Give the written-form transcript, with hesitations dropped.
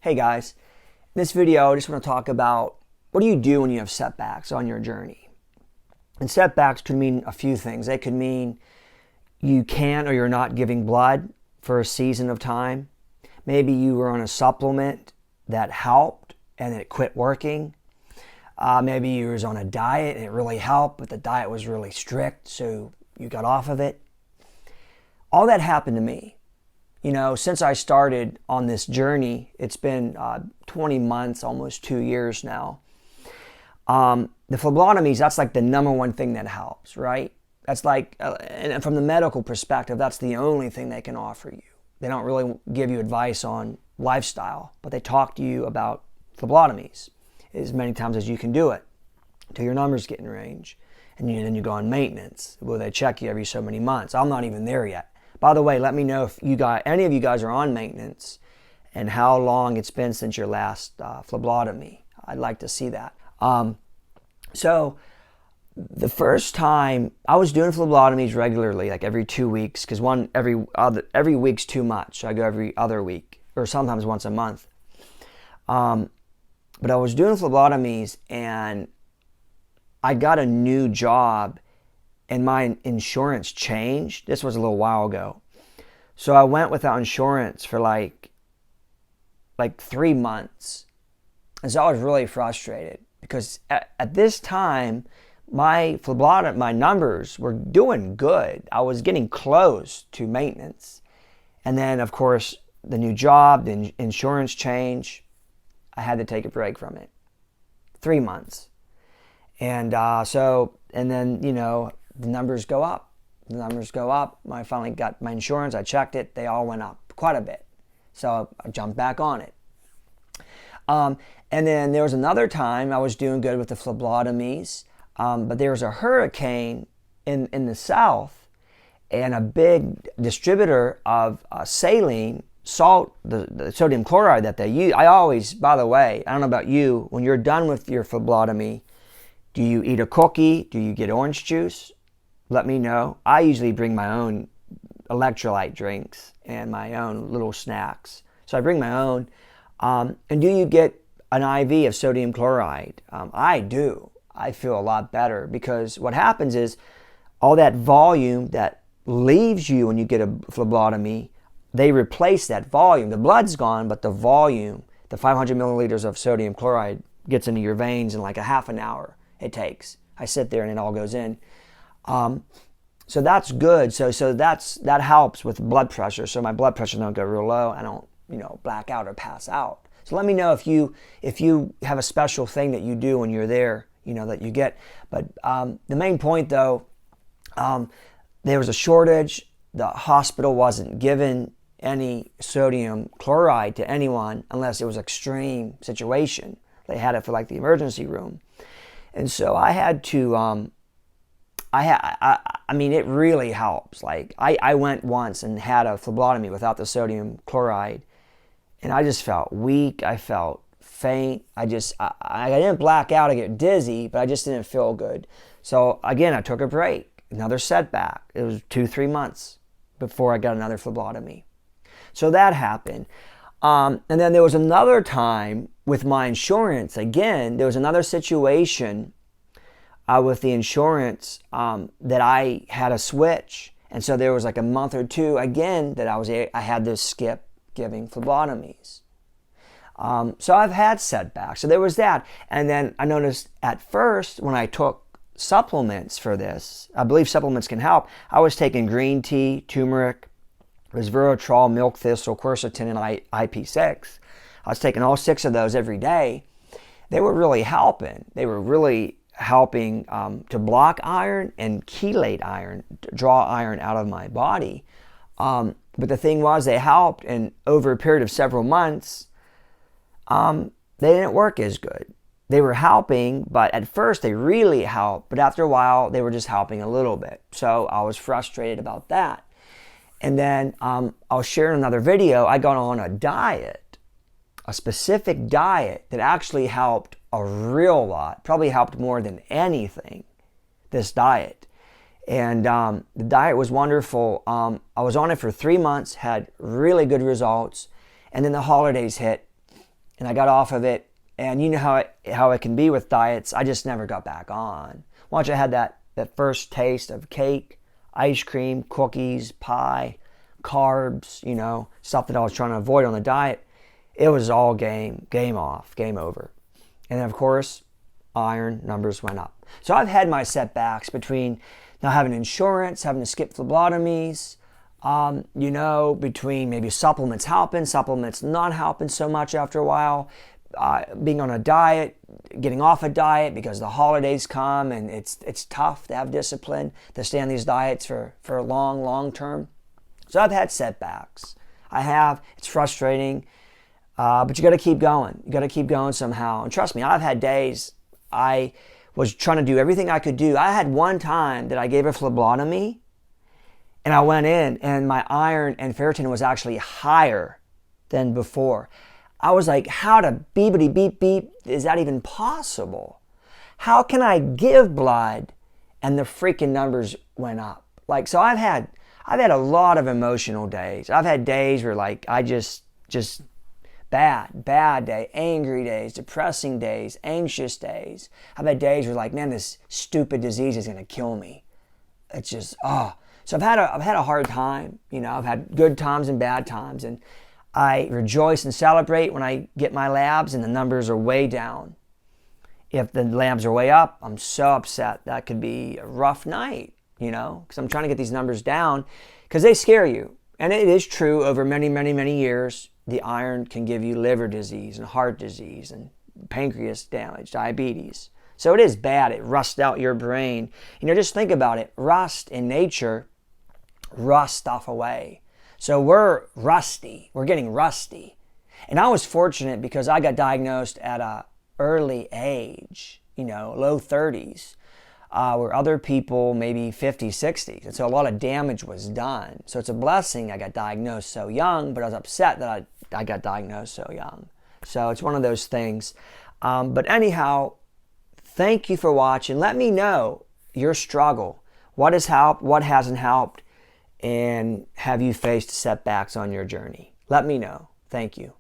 Hey guys, in this video I just want to talk about what do you do when you have setbacks on your journey. And setbacks could mean a few things. They could mean you can't or you're not giving blood for a season of time. Maybe you were on a supplement that helped and it quit working. Maybe you was on a diet and it really helped, but the diet was really strict, so you got off of it. All that happened to me. You know, since I started on this journey, it's been 20 months, almost 2 years now. The phlebotomies, that's like the number one thing that helps, right? That's like, and from the medical perspective, that's the only thing they can offer you. They don't really give you advice on lifestyle, but they talk to you about phlebotomies as many times as you can do it till your numbers get in range. And then you go on maintenance, where they check you every so many months. I'm not even there yet. By the way, let me know if any of you guys are on maintenance and how long it's been since your last phlebotomy. I'd like to see that. So the first time I was doing phlebotomies regularly, like every 2 weeks, because every week's too much. I go every other week or sometimes once a month. But I was doing phlebotomies and I got a new job and my insurance changed. This was a little while ago. So I went without insurance for like 3 months. And so I was really frustrated because at this time, my numbers were doing good. I was getting close to maintenance. And then, of course, the new job, the insurance change, I had to take a break from it. 3 months. And then, you know, the numbers go up. The numbers go up. I finally got my insurance. I checked it. They all went up quite a bit. So I jumped back on it. And then there was another time I was doing good with the phlebotomies, but there was a hurricane in the south, and a big distributor of saline salt, the sodium chloride that they use. I always, by the way, I don't know about you, when you're done with your phlebotomy, do you eat a cookie? Do you get orange juice? Let me know. I usually bring my own electrolyte drinks and my own little snacks. So I bring my own. And do you get an IV of sodium chloride? I do. I feel a lot better because what happens is all that volume that leaves you when you get a phlebotomy, they replace that volume. The blood's gone, but the volume, the 500 milliliters of sodium chloride gets into your veins in like a half an hour it takes. I sit there and it all goes in. So that's good. So that helps with blood pressure. So my blood pressure don't go real low. I don't, black out or pass out. So let me know if you have a special thing that you do when you're there, that you get. But the main point though, there was a shortage. The hospital wasn't given any sodium chloride to anyone unless it was extreme situation. They had it for like the emergency room. And so I had to, I mean, it really helps. Like I went once and had a phlebotomy without the sodium chloride, and I just felt weak. I felt faint. I didn't black out. I get dizzy, but I just didn't feel good. So again, I took a break. Another setback. It was 2-3 months before I got another phlebotomy. So that happened. And then there was another time with my insurance. Again, there was another situation with the insurance that I had a switch, and so there was like a month or two again that I had to skip giving phlebotomies. So I've had setbacks. So there was that, and then I noticed at first when I took supplements for this, I believe supplements can help. I was taking green tea, turmeric, resveratrol, milk thistle, quercetin, and IP6. I was taking all 6 of those every day. They were really helping. They were really helping to block iron and chelate iron, to draw iron out of my body. But the thing was, they helped, and over a period of several months, they didn't work as good. They were helping, but at first they really helped, but after a while they were just helping a little bit. So I was frustrated about that. And then I'll share in another video, I got on a diet, a specific diet that actually helped a real lot, probably helped more than anything, this diet. And the diet was wonderful. I was on it for 3 months, had really good results. And then the holidays hit, and I got off of it. And you know how it can be with diets. I just never got back on. Once I had that first taste of cake, ice cream, cookies, pie, carbs, stuff that I was trying to avoid on the diet, it was all game off, game over. And then of course, iron numbers went up. So I've had my setbacks between not having insurance, having to skip phlebotomies, between maybe supplements helping, supplements not helping so much after a while, being on a diet, getting off a diet because the holidays come and it's tough to have discipline to stay on these diets for a long term. So I've had setbacks. It's frustrating, but you got to keep going. You got to keep going somehow. And trust me, I've had days I was trying to do everything I could do. I had one time that I gave a phlebotomy and I went in and my iron and ferritin was actually higher than before. I was like, how to beepity beep beep, is that even possible? How can I give blood and the freaking numbers went up? So I've had a lot of emotional days. I've had days where I just bad day, angry days, depressing days, anxious days. I've had days where man, this stupid disease is gonna kill me. It's just, So I've had a hard time. I've had good times and bad times, and I rejoice and celebrate when I get my labs and the numbers are way down. If the labs are way up, I'm so upset. That could be a rough night, because I'm trying to get these numbers down because they scare you. And it is true, over many years, the iron can give you liver disease and heart disease and pancreas damage, diabetes. So it is bad. It rusts out your brain. Just think about it. Rust in nature rusts stuff away. So we're rusty. We're getting rusty. And I was fortunate because I got diagnosed at an early age, low 30s, where other people maybe 50s, 60s. And so a lot of damage was done. So it's a blessing I got diagnosed so young, but I was upset that I got diagnosed so young. So it's one of those things. But anyhow, thank you for watching. Let me know your struggle. What has helped? What hasn't helped? And have you faced setbacks on your journey? Let me know. Thank you.